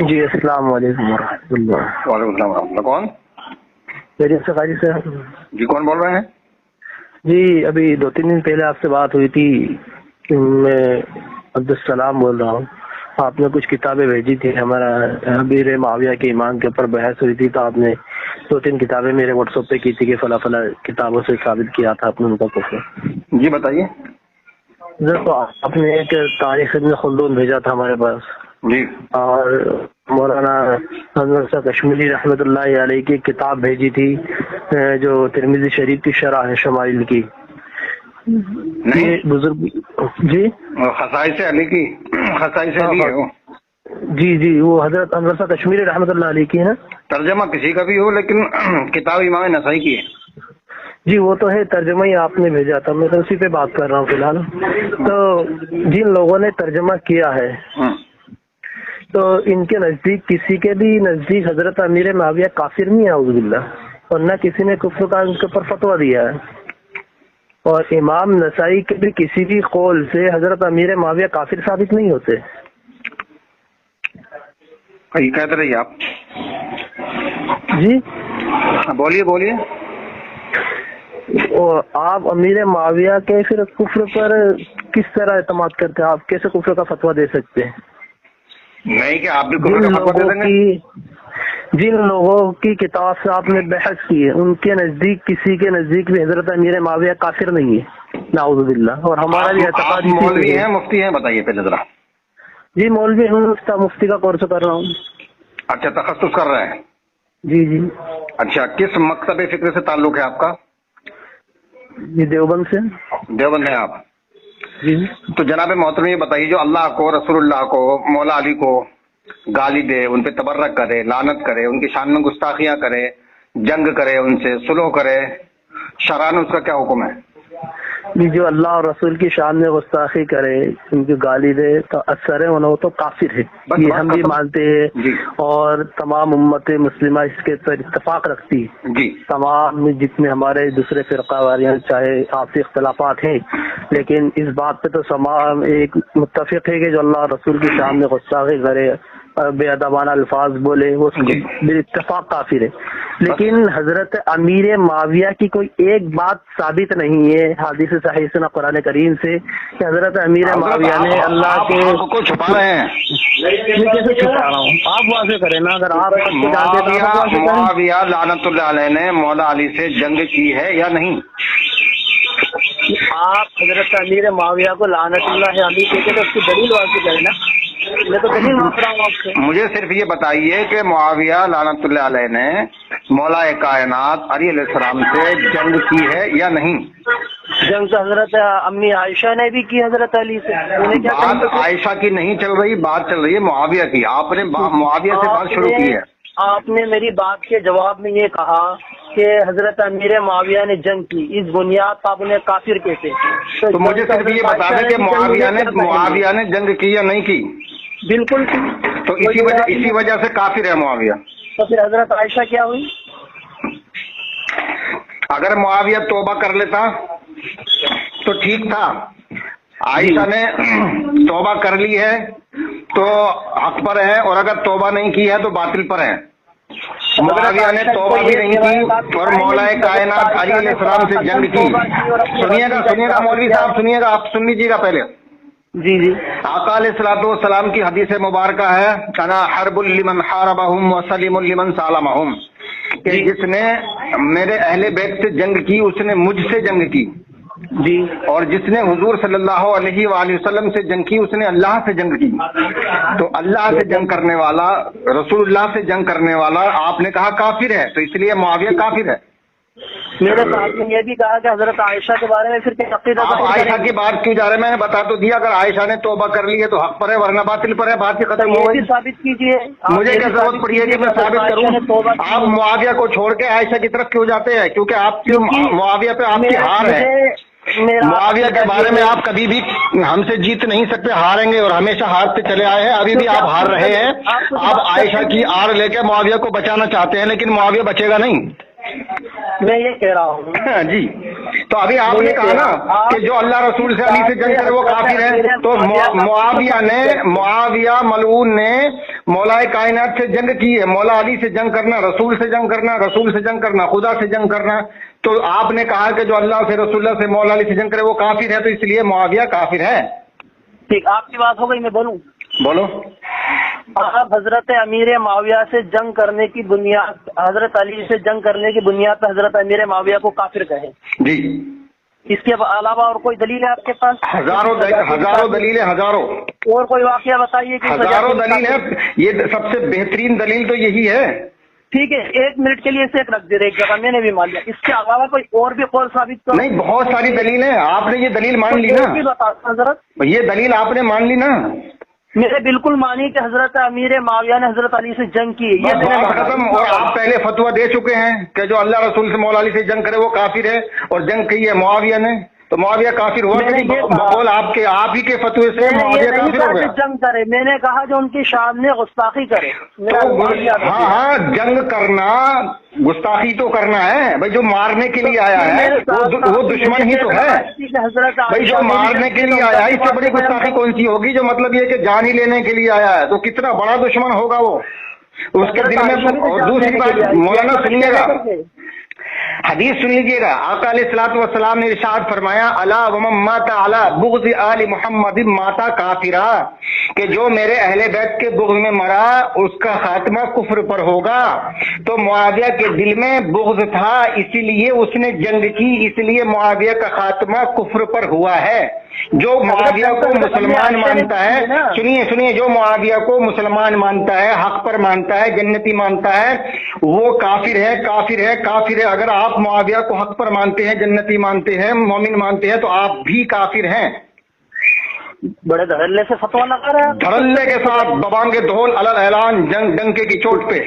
جی السلام علیکم ورحمۃ اللہ۔ وعلیکم السلام ورحمۃ اللہ۔ کون؟ خیریت سے قاضی صاحب؟ جی کون بول رہے ہیں؟ جی ابھی 2-3 دن پہلے آپ سے بات ہوئی تھی، میں عبدالسلام بول رہا ہوں۔ آپ نے کچھ کتابیں بھیجی تھی، ہمارا امیر معاویہ کے ایمان کے اوپر بحث ہوئی تھی، تو آپ نے 2-3 کتابیں میرے واٹس ایپ پہ کی تھی کہ فلاں فلاں کتابوں سے ثابت کیا تھا آپ نے ان کا کفر۔ جی بتائیے۔ تو آپ نے ایک تاریخ ابن خلدون بھیجا تھا ہمارے پاس، جی اور مولانا حضرت صاحب کشمیری رحمۃ اللہ علیہ کی کتاب بھیجی تھی جو ترمذی شریف کی شرح ہے شمائل کی۔ نہیں، یہ بزرگ جی خصائص علی کی، خصائص علی ہے وہ۔ جی وہ حضرت صاحب کشمیری رحمۃ اللہ علیہ کی ہے۔ ترجمہ کسی کا بھی ہو لیکن کتاب امام نسائی کی ہے۔ جی وہ تو ہے، ترجمہ ہی آپ نے بھیجا تھا، میں تو اسی پہ بات کر رہا ہوں فی الحال۔ تو جن لوگوں نے ترجمہ کیا ہے تو ان کے نزدیک، کسی کے بھی نزدیک حضرت امیر معاویہ کافر نہیں ہے اعوذ باللہ، اور نہ کسی نے کفر کا ان کے اوپر فتویٰ دیا ہے، اور امام نسائی کے بھی کسی بھی قول سے حضرت امیر معاویہ کافر ثابت نہیں ہوتے۔ یہ کہتے رہیے آپ۔ جی بولیے۔ اور آپ امیر معاویہ کے پھر کفر پر کس طرح اعتماد کرتے ہیں؟ آپ کیسے کفر کا فتویٰ دے سکتے ہیں؟ نہیں کہ آپ بھی کفر کا فتویٰ دے دیں گے؟ جن لوگوں کی کتاب سے آپ نے بحث کی ہے ان کے نزدیک، کسی کے نزدیک بھی حضرت امیر معاویہ کافر نہیں ہے نعوذ باللہ، اور ہمارا بھی اعتقاد آپ مولوی ہیں مفتی ہیں؟ بتائیے پہلے ذرا۔ جی مولوی ہوں، مفتی کا کورس کر رہا ہوں۔ اچھا، تخصص کر رہے ہیں؟ جی اچھا، کس مکتب فکر سے تعلق ہے آپ کا؟ جی دیوبند سے۔ دیوبند ہیں آپ؟ جی تو جناب محترم یہ بتائیے، جو اللہ کو، رسول اللہ کو، مولا علی کو گالی دے، ان پہ تبرک کرے، لعنت کرے، ان کی شان میں گستاخیاں کرے، جنگ کرے، ان سے صلح کرے، شرعاً اس کا کیا حکم ہے؟ جی جو اللہ اور رسول کی شان میں گستاخی کرے، ان کی گالی دے تو اثر ہے انہوں تو کافر ہے، یہ ہم بھی مانتے ہیں، جی اور تمام امت مسلمہ اس کے پر اتفاق رکھتی ہے۔ جی تمام جتنے ہمارے دوسرے فرقہ واریاں چاہے آپسی اختلافات ہیں، لیکن اس بات پہ تو تمام ایک متفق ہے کہ جو اللہ اور رسول کی شان میں گستاخی کرے، بے ادبانہ الفاظ بولے، وہ بے اتفاق کافر ہے۔ لیکن حضرت امیر معاویہ کی کوئی ایک بات ثابت نہیں ہے حدیث صحیح سے نہ قرآن کریم سے کہ حضرت امیر معاویہ نے اللہ کے کو چھپا رہے ہیں۔ میں کیسے چھپا رہا ہوں؟ آپ واضح کریں نا، اگر آپ معاویہ لعنت اللہ علیہ نے مولا علی سے جنگ کی ہے یا نہیں؟ آپ حضرت امیر معاویہ کو لعنت اللہ علیہ کہتے تو اس کی دلیل واضح کریں نا، میں تو دلیل مانگ رہا ہوں آپ سے۔ مجھے صرف یہ بتائیے کہ معاویہ لعنت اللہ علیہ نے مولا کائنات علی علیہ السلام سے جنگ کی ہے یا نہیں؟ جنگ تو حضرت امی عائشہ نے بھی کی حضرت علی سے۔ بات عائشہ کی نہیں چل رہی، بات چل رہی ہے معاویہ کی۔ آپ نے معاویہ سے بات شروع کی ہے۔ آپ نے میری بات کے جواب میں یہ کہا کہ حضرت امیر معاویہ نے جنگ کی، اس بنیاد پر آپ انہیں کافر کہتے۔ تو مجھے صرف یہ بتا دیں کہ معاویہ نے جنگ کی یا نہیں کی؟ بالکل۔ تو اسی وجہ سے کافر ہے معاویہ۔ تو پھر حضرت عائشہ کیا ہوئی؟ اگر معاویہ توبہ کر لیتا تو ٹھیک تھا، عائشہ نے توبہ کر لی ہے تو حق پر ہے، اور اگر توبہ نہیں کی ہے تو باطل پر ہے۔ معاویہ نے توبہ بھی نہیں کی اور مولا کائنات علی علیہ السلام سے جنگ کی۔ سنیے گا مولوی صاحب، سنیے گا، آپ سن لیجیے گا پہلے۔ جی آقا علیہ الصلوۃ والسلام کی حدیث مبارکہ ہے، انا حرب لمن حاربہم وسلیم لمن سالمہم، کہ جس نے میرے اہل بیت سے جنگ کی اس نے مجھ سے جنگ کی، جی، اور جس نے حضور صلی اللہ علیہ وآلہ وسلم سے جنگ کی اس نے اللہ سے جنگ کی۔ تو اللہ سے جنگ کرنے والا، رسول اللہ سے جنگ کرنے والا آپ نے کہا کافر ہے، تو اس لیے معاویہ کافر ہے۔ میرے ساتھ میں یہ بھی کہا کہ حضرت عائشہ کے بارے میں پھر کیا عقیدہ؟ آپ عائشہ کی بات کیوں جا رہے ہیں؟ میں نے بتا تو دیا، اگر عائشہ نے توبہ کر لی ہے تو حق پر ہے، ورنہ باطل پر ہے، بات کی ختم ہو گئی۔ ثابت کیجیے۔ مجھے کیا ضرورت پڑی ہے کہ میں ثابت کروں؟ آپ معاویہ کو چھوڑ کے عائشہ کی طرف کیوں جاتے ہیں؟ کیونکہ آپ کی معاویہ پہ آپ کی ہار ہے۔ معاویہ کے بارے میں آپ کبھی بھی ہم سے جیت نہیں سکتے، ہاریں گے، اور ہمیشہ ہارتے چلے آئے ہیں، ابھی بھی آپ ہار رہے ہیں۔ آپ عائشہ کی آڑ لے کے معاویہ کو بچانا چاہتے ہیں، لیکن معاویہ بچے گا نہیں۔ میں یہ کہہ رہا ہوں جی، تو ابھی آپ نے کہا نا کہ جو اللہ رسول سے علی سے جنگ کرے وہ کافر ہے، تو معاویہ ملعون نے مولا کائنات سے جنگ کی ہے، مولا علی سے جنگ کرنا، رسول سے جنگ کرنا، رسول سے جنگ کرنا، خدا سے جنگ کرنا، تو آپ نے کہا کہ جو اللہ سے رسول اللہ سے مولا علی سے جنگ کرے وہ کافر ہے، تو اس لیے معاویہ کافر ہے۔ ٹھیک، آپ کی بات ہو گئی، میں بولوں؟ بولو۔ آپ حضرت امیر معاویہ سے جنگ کرنے کی بنیاد، حضرت علی سے جنگ کرنے کی بنیاد پر حضرت امیر معاویہ کو کافر کہیں جی، اس کے علاوہ اور کوئی دلیل ہے آپ کے پاس؟ ہزاروں دلیل ہے، ہزاروں، اور کوئی واقعہ بتائیے کہ ہزاروں دلیل ہے، یہ سب سے بہترین دلیل تو یہی ہے۔ ٹھیک ہے، 1 منٹ کے لیے اسے رکھ دے رہے ایک جگہ، میں نے بھی مان لیا، اس کے علاوہ کوئی اور بھی قول ثابت کرو۔ نہیں، بہت ساری دلیل ہے، آپ نے یہ دلیل مان لی نا، بتا حضرت، یہ دلیل آپ نے مان لی نا۔ میں نے بالکل مانی کہ حضرت امیر معاویہ نے حضرت علی سے جنگ کی، یہ میں نے بات ختم۔ اور آپ پہلے فتویٰ دے چکے ہیں کہ جو اللہ رسول سے مولا علی سے جنگ کرے وہ کافر ہے، اور جنگ کی ہے معاویہ نے، تو معاویہ کافر ہوا کہ نہیں؟ بقول آپ ہی کے فتوے سے معاویہ کافر ہو گیا۔ جنگ کرے، میں نے کہا جو ان کی شان میں گستاخی کرے۔ ہاں، جنگ کرنا گستاخی تو کرنا ہے بھائی، جو مارنے کے لیے آیا ہے وہ دشمن ہی تو ہے بھائی، جو مارنے کے لیے آیا ہے، اس سے بڑی گستاخی کون سی ہوگی؟ جو مطلب یہ کہ جان ہی لینے کے لیے آیا ہے، تو کتنا بڑا دشمن ہوگا وہ اس کے دل میں۔ اور دوسری بات مولانا سنیے گا، حدیث سن لیجیے گا، آقا علیہ الصلوۃ والسلام نے ارشاد فرمایا، الا ومن مات علی بغض آل محمد مات کافرا، کہ جو میرے اہل بیت کے بغض میں مرا اس کا خاتمہ کفر پر ہوگا۔ تو معاویہ کے دل میں بغض تھا، اسی لیے اس نے جنگ کی، اس لیے معاویہ کا خاتمہ کفر پر ہوا ہے۔ جو معاویہ کو مسلمان مانتا ہے، سنیے، جو معاویہ کو مسلمان مانتا ہے، حق پر مانتا ہے، جنتی مانتا ہے، وہ کافر ہے، کافر ہے، کافر ہے۔ اگر آپ معاویہ کو حق پر مانتے ہیں، جنتی مانتے ہیں، مومن مانتے ہیں، تو آپ بھی کافر ہیں۔ بڑے دھڑلے سے فتویٰ لگا رہے ہیں، دھڑلے کے ساتھ ببانگ ڈھول علل اعلان، جنگ ڈنکے کی چوٹ پہ۔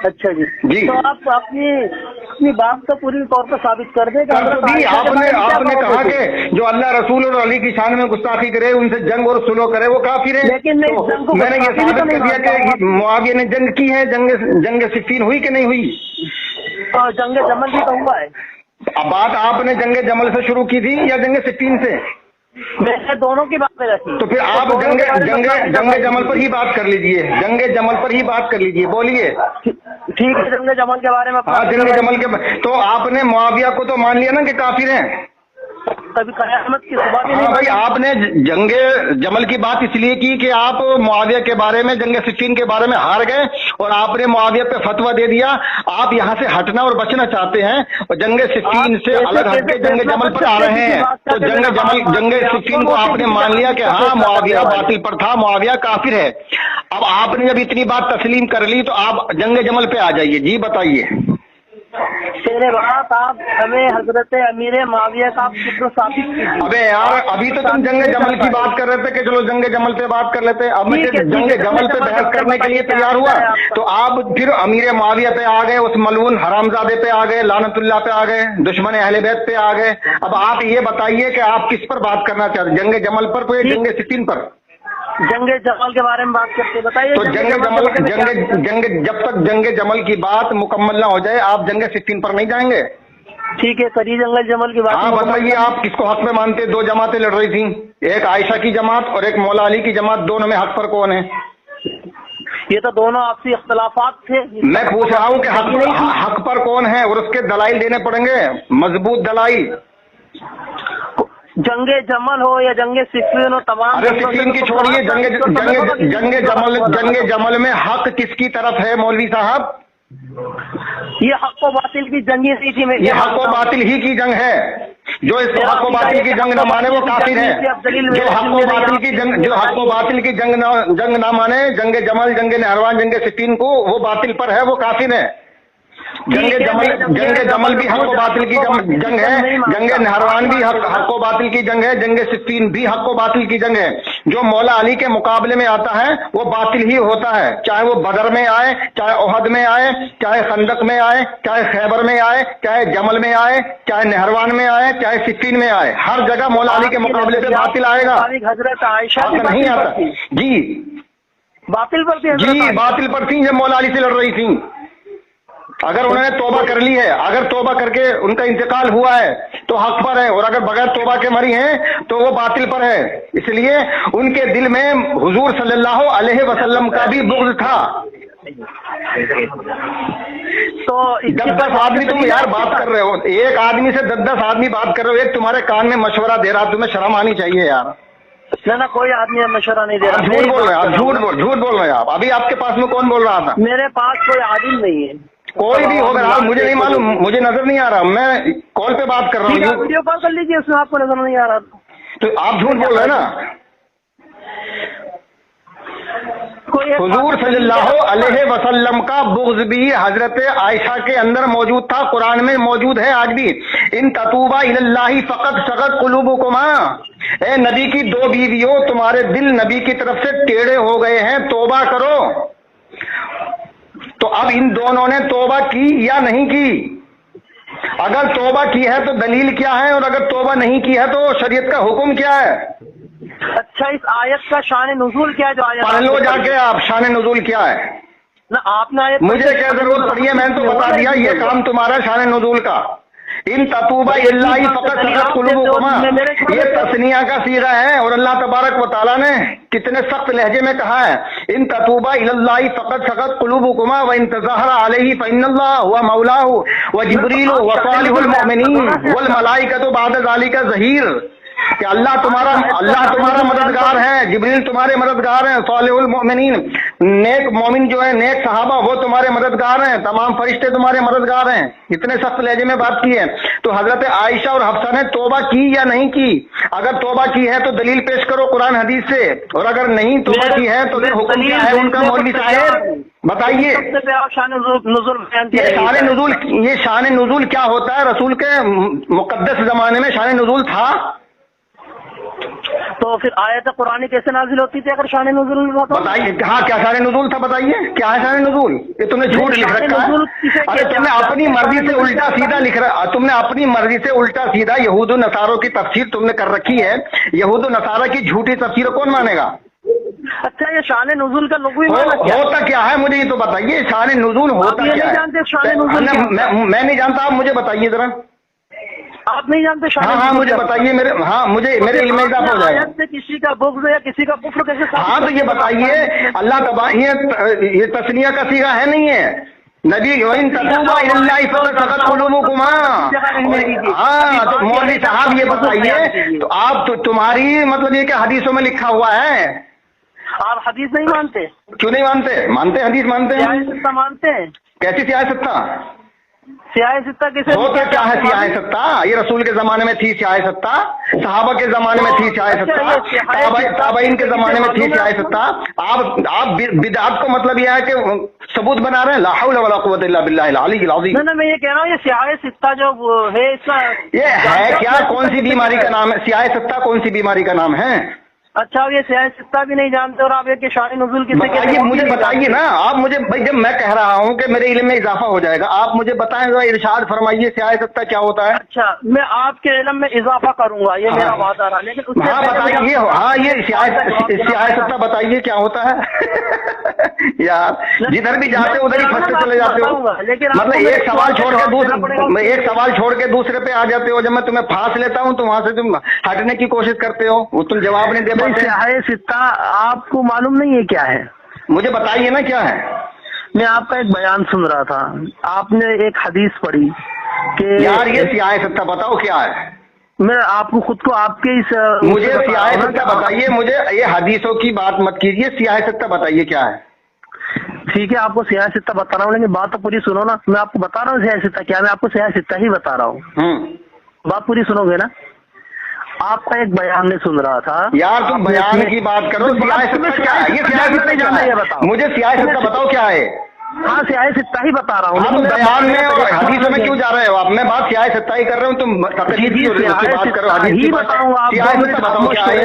اچھا جی، تو آپ اپنی بات کو پوری طور پر ثابت کر دیں کہ آپ نے کہا کہ جو اللہ رسول اور علی کی شان میں گستاخی کرے، ان سے جنگ اور صلح کرے، وہ کافر ہے۔ لیکن میں نے یہ ثابت کر دیا کہ معاویہ نے جنگ کی ہے، جنگ صفین ہوئی کہ نہیں ہوئی؟ جنگ جمل بھی تو ہوا ہے۔ اب بات آپ نے جنگ جمل سے شروع کی تھی یا جنگ صفین سے؟ میں نے دونوں کی بات رکھی، تو پھر آپ جنگ جمل پر ہی بات کر لیجئے، جنگ جمل پر ہی بات کر لیجئے، بولیے۔ ٹھیک ہے، جنگ جمل کے بارے میں، ہاں، جنگ جمل کے، تو آپ نے معاویہ کو تو مان لیا نا کہ کافر ہیں؟ کبھی قیامت کی صبح بھی نہیں بھائی، آپ نے جنگ جمل کی بات اس لیے کی کہ آپ معاویہ کے بارے میں، جنگ صفین کے بارے میں ہار گئے، اور آپ نے معاویہ پہ فتویٰ دے دیا۔ آپ یہاں سے ہٹنا اور بچنا چاہتے ہیں، اور جنگ صفین سے الگ ہٹ کے جنگ جمل پر آ رہے ہیں۔ تو جنگ صفین کو آپ نے مان لیا کہ ہاں معاویہ باطل پر تھا، معاویہ کافر ہے۔ اب آپ نے جب اتنی بات تسلیم کر لی تو آپ جنگ جمل پہ آ جائیے، جی بتائیے۔ میرے بات آپ ہمیں حضرت امیر معاویہ کا ثابت کیجیے۔ ابے یار، ابھی تو تم جنگ جمل کی بات کر رہے تھے کہ چلو جنگ جمل پہ بات کر لیتے، اب میں جنگ جمل پہ بحث کرنے کے لیے تیار ہوا، تو آپ پھر امیر معاویہ پہ آ گئے، اس ملعون حرامزادے پہ آ گئے، لعنت اللہ پہ آ گئے، دشمن اہل بیت پہ آ گئے۔ اب آپ یہ بتائیے کہ آپ کس پر بات کرنا چاہتے ہیں، جنگ جمل پر یا جنگ صفین پر؟ جنگ جمل کے بارے میں بات کرتے بتائیے۔ تو جب تک جنگ جمل کی بات مکمل نہ ہو جائے آپ جنگ صفین پر نہیں جائیں گے؟ ٹھیک ہے، کریے جنگ جمل کی بات۔ ہاں بتائیے، آپ کس کو حق میں مانتے؟ دو جماعتیں لڑ رہی تھیں، ایک عائشہ کی جماعت اور ایک مولا علی کی جماعت، دونوں میں حق پر کون ہے؟ یہ تو دونوں آپسی اختلافات تھے۔ میں پوچھ رہا ہوں کہ حق پر کون ہے، اور اس کے دلائل دینے پڑیں گے، مضبوط دلائل۔ جنگ جمل ہو یا جنگ صفین ہو، تمام صفین کی چھوڑیے، جنگ جمل میں حق کس کی طرف ہے مولوی صاحب؟ یہ حق و باطل کی جنگ ہی تھی۔ یہ حق و باطل ہی کی جنگ ہے، جو اس حق و باطل کی جنگ نہ مانے وہ کافر ہے۔ جو حق و باطل کی جنگ نہ مانے، جنگ جمل، جنگ نہروان، جنگ صفین کو، وہ باطل پر ہے، وہ کافر ہے۔ جنگ جمل بھی حق و باطل کی جنگ ہے، جنگ نہروان بھی حق و باطل کی جنگ ہے، جنگ صفین بھی حق و باطل کی جنگ ہے۔ جو مولا علی کے مقابلے میں آتا ہے وہ باطل ہی ہوتا ہے، چاہے وہ بدر میں آئے، چاہے احد میں آئے، چاہے خندق میں آئے، چاہے خیبر میں آئے، چاہے جمل میں آئے، چاہے نہروان میں آئے، چاہے صفین میں آئے، ہر جگہ مولا علی کے مقابلے سے باطل آئے گا، حضرت عائشہ نہیں آتا۔ جی باطل پر تھی، جی باطل پر تھی جب مولا علی سے لڑ رہی تھی۔ اگر انہوں نے توبہ کر لی ہے، اگر توبہ کر کے ان کا انتقال ہوا ہے تو حق پر ہے، اور اگر بغیر توبہ کے مری ہیں تو وہ باطل پر ہے. اس لیے ان کے دل میں حضور صلی اللہ علیہ وسلم کا بھی بغض تھا. تو 10 آدمی تم یار بات کر رہے ہو، ایک آدمی سے 10 آدمی بات کر رہے ہو، ایک تمہارے کان میں مشورہ دے رہا، تمہیں شرم آنی چاہیے یار. نہ کوئی آدمی مشورہ نہیں دے رہا. آپ جھوٹ بول رہے ہیں، آپ جھوٹ بول رہے ہیں. آپ ابھی آپ کے پاس میں کون بول رہا تھا؟ میرے پاس کوئی عالم نہیں ہے. کوئی بھی ہوگا، آپ مجھے نہیں معلوم، مجھے نظر نہیں آ رہا، میں کال پہ بات کر رہا ہوں. ویڈیو کال کر لیجیے، اس میں آپ کو نظر نہیں آ رہا تو آپ جھوٹ بول رہے ہیں نا. حضور صلی اللہ علیہ وسلم کا بغض بھی حضرت عائشہ کے اندر موجود تھا، قرآن میں موجود ہے آج بھی. ان تتوبا الی اللہ فقط سغت قلوبکما، اے نبی کی 2 بیویوں، تمہارے دل نبی کی طرف سے ٹیڑھے ہو گئے ہیں، توبہ کرو. تو اب ان دونوں نے توبہ کی یا نہیں کی؟ اگر توبہ کی ہے تو دلیل کیا ہے، اور اگر توبہ نہیں کی ہے تو شریعت کا حکم کیا ہے؟ اچھا، اس آیت کا شان نزول کیا ہے جو آیت پڑھ لو جا کے آپ، شان نزول کیا ہے. نہ آپ نے آیت مجھے کیا ضرورت پڑی ہے، میں نے تو بتا دیا یہ کام تمہارا شان نزول کا. ان تتوبہ اللہ فقط سغت قلوبکما، یہ تثنیہ کا صیغہ ہے، اور اللہ تبارک و تعالیٰ نے کتنے سخت لہجے میں کہا ہے، ان تتوبہ اللہ فقط سغت قلوبکما وان تظاہر علیہ فإن اللہ هو مولاه وجبریل وصالح المؤمنین والملائکۃ بعد ذلک ظہیر، کہ اللہ تمہارا مددگار ہے، جبریل تمہارے مددگار ہیں، صالح المؤمنین نیک مومن جو ہے، نیک صحابہ وہ تمہارے مددگار ہیں، تمام فرشتے تمہارے مددگار ہیں. اتنے سخت لہجے میں بات کی ہے. تو حضرت عائشہ اور حفصہ نے توبہ کی یا نہیں کی؟ اگر توبہ کی ہے تو دلیل پیش کرو قرآن حدیث سے، اور اگر نہیں توبہ کی ہے تو پھر حکم کیا ہے ان کا؟ مولوی صاحب بتائیے. یہ شان نزول کیا ہوتا ہے؟ رسول کے مقدس زمانے میں شان نزول تھا؟ تو پھر آیت قرآن کیسے نازل ہوتی تھی اگر شان نزول نہیں ہوتا؟ بتائیے. ہاں، کیا شان نزول تھا؟ بتائیے کیا ہے شان نزول. یہ تم نے جھوٹ لکھ رکھا ہے. ارے تم نے اپنی مرضی سے الٹا سیدھا لکھ رہا، تم نے اپنی مرضی سے الٹا سیدھا یہود و نصاروں کی تفسیر تم نے کر رکھی ہے. یہود و نصارہ کی جھوٹی تفسیر کون مانے گا؟ اچھا، یہ شان نزول کا لغوی معنی ہوتا کیا ہے؟ مجھے یہ تو بتائیے، شان نزول ہوتا کیا ہے؟ میں نہیں جانتا، آپ مجھے بتائیے ذرا. آپ نہیں جانتے شان؟ ہاں مجھے بتائیے، مجھے میرے علم میں اضافہ ہو جائے گا. کسی کا بغض یا کسی کا کفر کیسے؟ ہاں تو یہ بتائیے، اللہ تبارک، یہ تثنیہ کا صیغہ ہے نہیں ہے؟ نبی ہاں تو مولوی صاحب یہ بتائیے، تو آپ تو تمہاری مطلب یہ کہ حدیثوں میں لکھا ہوا ہے. آپ حدیث نہیں مانتے؟ کیوں نہیں مانتے؟ مانتے، حدیث مانتے ہیں. سیاہ ستہ مانتے ہیں؟ کیسی سیاہ ستہ؟ سیاہ ستہ کیسے ہوتا کیا ہے سیاہ ستہ؟ یہ رسول کے زمانے میں تھی سیاہ ستہ، صحابہ کے زمانے میں تھی سیاہ ستہ، تابعین کے زمانے میں تھی سیاہ ستہ. آپ بدعت کو مطلب یہ ہے کہ ثبوت بنا رہے ہیں. لا حول ولا قوت الا باللہ العلی العظیم. نہیں، میں یہ کہہ رہا ہوں یہ سیاہ ستہ جو ہے اس کا یہ ہے کیا؟ کون سی بیماری کا نام ہے سیاہ ستہ؟ کون سی بیماری کا نام ہے؟ اچھا، یہ سیاہ ستہ بھی نہیں جانتے، اور آپ یہ کہ شان نزول کسی کے مجھے بتائیے نا. آپ مجھے بھائی، جب میں کہہ رہا ہوں کہ میرے علم میں اضافہ ہو جائے گا، آپ مجھے بتائیں گا، ارشاد فرمائیے سیاہ ستہ کیا ہوتا ہے؟ اچھا، میں آپ کے علم میں اضافہ کروں گا، یہ میرا وعدہ رہا. لیکن ہاں بتائیے، ہاں یہ سیاہ ستہ بتائیے کیا ہوتا ہے. یار جدھر بھی جاتے ادھر ہی پھنستے چلے جاتے ہو. مطلب ایک سوال چھوڑ کے دوسرے پہ آ جاتے ہو. جب میں تمہیں پھانس لیتا ہوں تو وہاں سے تم ہٹنے کی کوشش کرتے ہو، وہ تم جواب نہیں دے پاتے. سیاہ ستہ آپ کو معلوم نہیں ہے کیا ہے؟ مجھے بتائیے نا کیا ہے. میں آپ کا ایک بیان سن رہا تھا، آپ نے ایک حدیث پڑھی کہ یار یہ سیاہ ستہ بتاؤ کیا ہے. میں آپ کو خود کو آپ کے مجھے سیاہ ستہ بتائیے. مجھے یہ حدیثوں کی بات مت کیجیے، سیاہ ستہ بتائیے کیا ہے. ٹھیک ہے، آپ کو سیاہ ستہ بتا رہا ہوں، لیکن بات تو پوری سنو نا. میں آپ کو بتا رہا ہوں سیاہ ستہ کیا، میں آپ کو سیاہ ستہ ہی بتا رہا ہوں. بات پوری سنو گے نا؟ آپ کا ایک بیان میں سن رہا تھا. یار تم بیان کی بات کرو، سیاہ ستہ کیا ہے؟ یہ سیاہ ستہ کیا ہے؟ مجھے سیاہ ستہ بتاؤ کیا ہے. ہاں، سیاہ ستہ ہی بتا رہا ہوں. تم بیان میں اور حدیثوں میں کیوں جا رہے ہو آپ؟ میں بات سیاہ ستہ ہی کر رہا ہوں، تم تقریر کی بات کرو. حدیث کی بتاؤں آپ، سیاہ ستہ بتاؤ کیا ہے.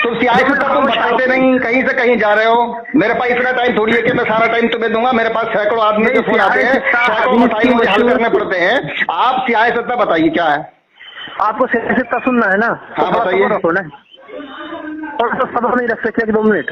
تم سیاہ ستہ تم بتاتے نہیں، کہیں سے کہیں جا رہے ہو. میرے پاس اتنا ٹائم تھوڑی ہے کہ میں سارا ٹائم تمہیں دوں گا. میرے پاس سینکڑوں آدمی کے فون آتے ہیں، سینکڑوں مسائل مجھے حل کرنے پڑتے ہیں. آپ سیاہ ستہ بتائیے کیا ہے. آپ کو سیاہ ستہ سننا ہے نا؟ ہاں بتائیے. تھوڑا سا صبر نہیں رکھ سکتے 2 منٹ؟